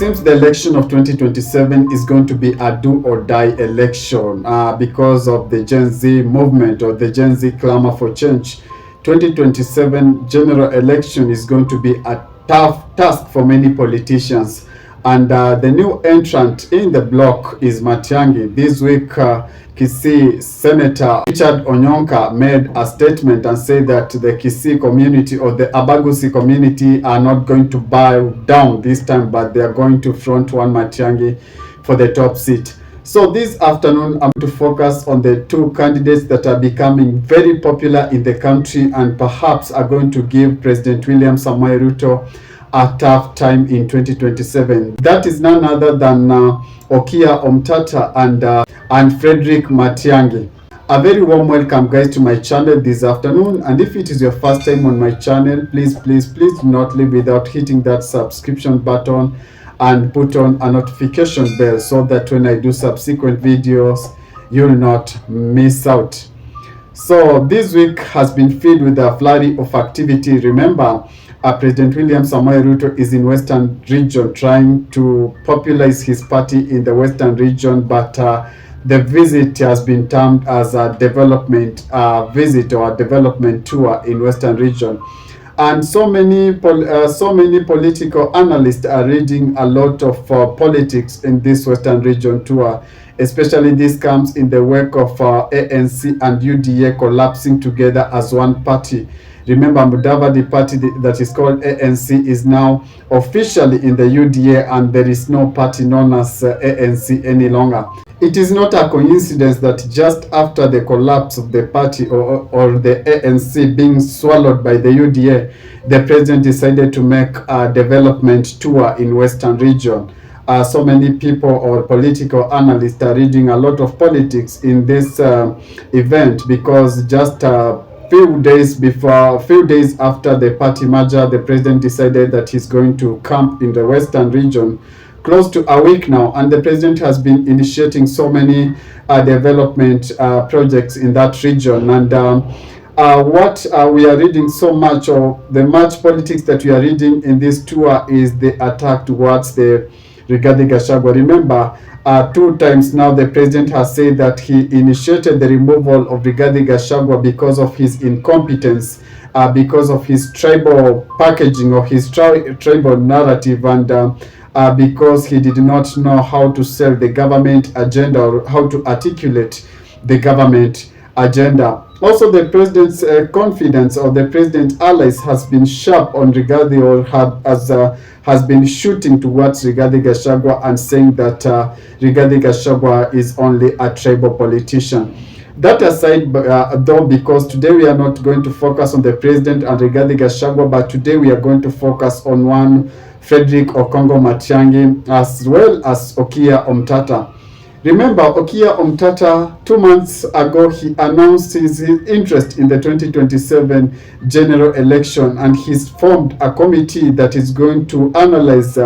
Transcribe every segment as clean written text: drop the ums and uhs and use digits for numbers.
seems the election of 2027 is going to be a do or die election because of the Gen Z movement or the Gen Z clamor for change. 2027 general election is going to be a tough task for many politicians. And the new entrant in the block is Matiang'i. This week, Kisii Senator Richard Onyonka made a statement and said that the Kisii community or the Abagusi community are not going to bow down this time, but they are going to front one Matiang'i for the top seat. So this afternoon, I'm going to focus on the two candidates that are becoming very popular in the country and perhaps are going to give President William Samoei Ruto a tough time in 2027. That is none other than Okiya Omtatah and Frederick Matiang'i. A very warm welcome, guys, to my channel this afternoon. And if it is your first time on my channel, please do not leave without hitting that subscription button and put on a notification bell so that when I do subsequent videos, you'll not miss out. So this week has been filled with a flurry of activity. Remember, President William Samoei Ruto is in Western region trying to popularize his party in the Western region, but the visit has been termed as a development visit or a development tour in Western region. And so many political analysts are reading a lot of politics in this Western region tour. Especially this comes in the wake of ANC and UDA collapsing together as one party. Remember, Mudavadi party that is called ANC is now officially in the UDA, and there is no party known as ANC any longer. It is not a coincidence that just after the collapse of the party or the ANC being swallowed by the UDA, the president decided to make a development tour in Western region. So many people or political analysts are reading a lot of politics in this event because just few days after the party merger, the president decided that he's going to camp in the Western region close to a week now, and the president has been initiating so many development projects in that region. And what we are reading so much, or the much politics that we are reading in this tour, is the attack towards the Rigathi Gachagua. Remember, 2 times now the president has said that he initiated the removal of Rigathi Gachagua because of his incompetence, because of his tribal packaging or his tribal narrative, and because he did not know how to sell the government agenda or how to articulate the government agenda. Also, the president's confidence or the president's allies has been sharp on Rigathi, or has been shooting towards Rigathi Gachagua and saying that Rigathi Gachagua is only a tribal politician. That aside, though, because today we are not going to focus on the president and Rigathi Gachagua, but today we are going to focus on one Frederick Okongo Matiang'i as well as Okiya Omtatah. Remember, Okiya Omtatah, 2 months ago, he announced his interest in the 2027 general election, and he's formed a committee that is going to analyze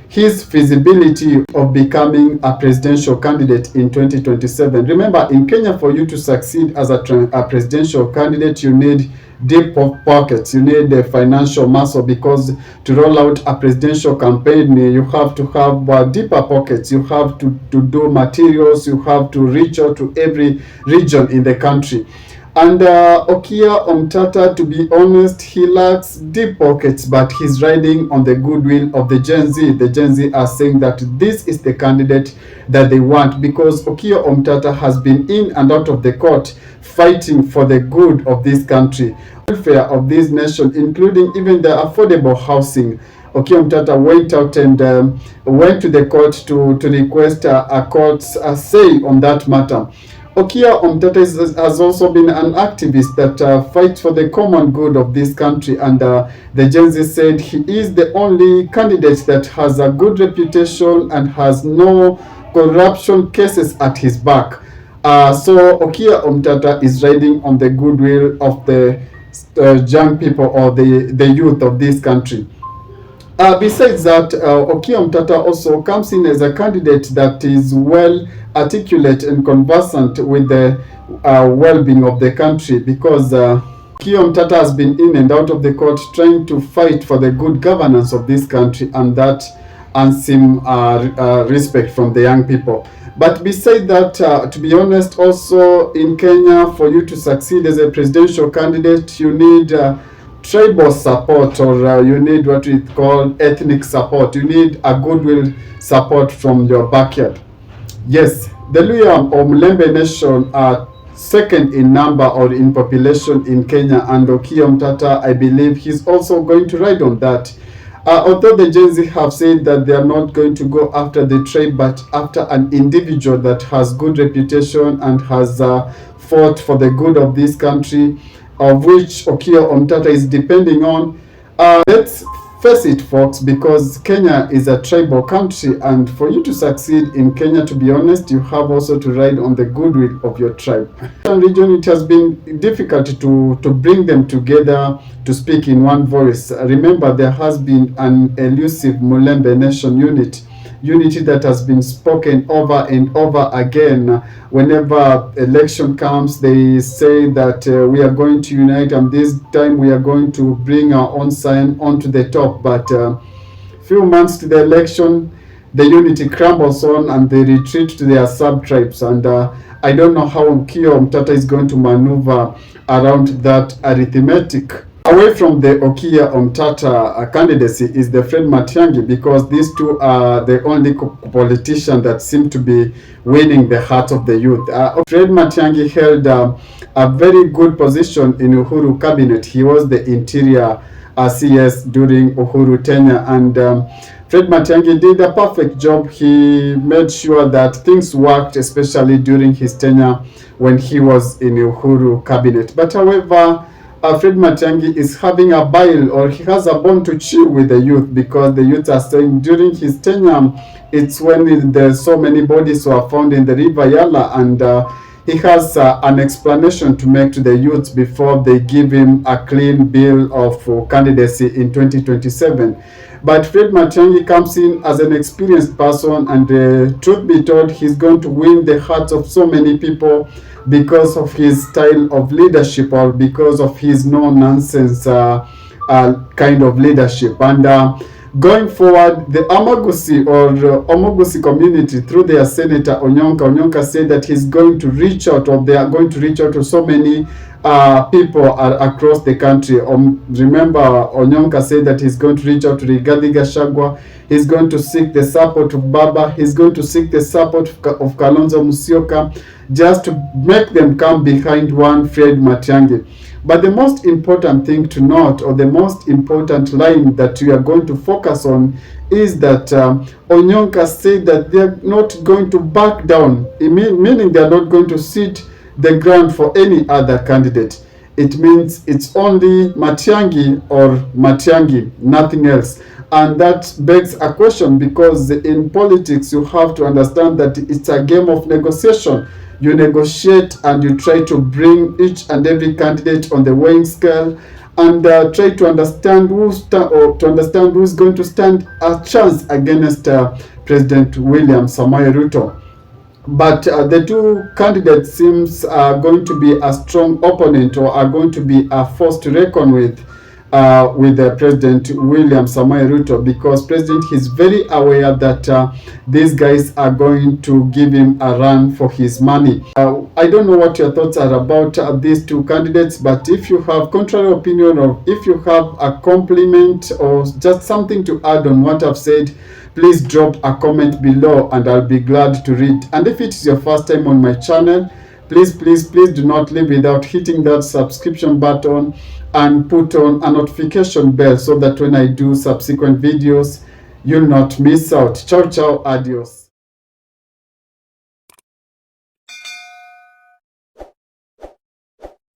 his feasibility of becoming a presidential candidate in 2027. Remember, in Kenya, for you to succeed as a presidential candidate, you need deep pockets, you need the financial muscle, because to roll out a presidential campaign, you have to have deeper pockets. You have to do materials, you have to reach out to every region in the country. And Okiya Omtatah, to be honest, he lacks deep pockets, but he's riding on the goodwill of the Gen Z. The Gen Z are saying that this is the candidate that they want, because Okiya Omtatah has been in and out of the court fighting for the good of this country, welfare of this nation, including even the affordable housing. Okiya Omtatah went out and went to the court to request a court's say on that matter. Okiya Omtatah has also been an activist that fights for the common good of this country, and the Gen Z said he is the only candidate that has a good reputation and has no corruption cases at his back. So Okiya Omtatah is riding on the goodwill of the young people or the youth of this country. Besides that, Okiya Omtatah also comes in as a candidate that is well articulate and conversant with the well-being of the country, because Okiya Omtatah has been in and out of the court trying to fight for the good governance of this country, and that and some respect from the young people. But beside that, to be honest, also in Kenya, for you to succeed as a presidential candidate, you need tribal support, or you need what we call ethnic support. You need a goodwill support from your backyard. Yes, the Luya or Mulembe Nation are second in number or in population in Kenya, and Okiya Omtatah, I believe he's also going to ride on that. Although the Gen Z have said that they are not going to go after the tribe, but after an individual that has good reputation and has fought for the good of this country, of which Okiya Omtatah is depending on. Let's face it, folks, because Kenya is a tribal country, and for you to succeed in Kenya, to be honest, you have also to ride on the goodwill of your tribe. In region, it has been difficult to bring them together to speak in one voice. Remember, there has been an elusive Mulembe Nation unity that has been spoken over and over again. Whenever election comes, they say that we are going to unite, and this time we are going to bring our own sign onto the top. But few months to the election, the unity crumbles on and they retreat to their sub-tribes. And I don't know how Okiya Omtatah is going to maneuver around that arithmetic. Away from the Okiya Omtatah candidacy is the Fred Matiang'i, because these two are the only politicians that seem to be winning the heart of the youth. Fred Matiang'i held a very good position in Uhuru cabinet. He was the interior CS during Uhuru tenure, and Fred Matiang'i did a perfect job. He made sure that things worked, especially during his tenure when he was in Uhuru cabinet. But however, Fred Matiang'i is having a bile, or he has a bone to chew with the youth, because the youth are saying during his tenure, it's when there's so many bodies who are found in the river Yala, and he has an explanation to make to the youth before they give him a clean bill of candidacy in 2027. But Fred Matiang'i comes in as an experienced person, and truth be told, he's going to win the hearts of so many people because of his style of leadership, or because of his no-nonsense kind of leadership. And going forward, the Amagusi or Omogusi community, through their senator Onyonka said that he's going to reach out, or they are going to reach out to so many people across the country. Remember, Onyonka said that he's going to reach out to Rigathi Gachagua. He's going to seek the support of Baba. He's going to seek the support of Kalonzo Musyoka, just to make them come behind one Fred Matiang'i. But the most important thing to note, or the most important line that we are going to focus on, is that Onyonka said that they are not going to back down, meaning they are not going to cede the ground for any other candidate. It means it's only Matiang'i or Matiang'i, nothing else. And that begs a question, because in politics you have to understand that it's a game of negotiation. You negotiate and you try to bring each and every candidate on the weighing scale, and try to understand who's going to stand a chance against President William Samoei Ruto. But the two candidates seems going to be a strong opponent, or are going to be a force to reckon with President William Samoei Ruto, because President is very aware that these guys are going to give him a run for his money. I don't know what your thoughts are about these two candidates, but if you have contrary opinion, or if you have a compliment or just something to add on what I've said, please drop a comment below and I'll be glad to read. And if it is your first time on my channel, please do not leave without hitting that subscription button and put on a notification bell, so that when I do subsequent videos, you'll not miss out. Ciao, ciao, adios.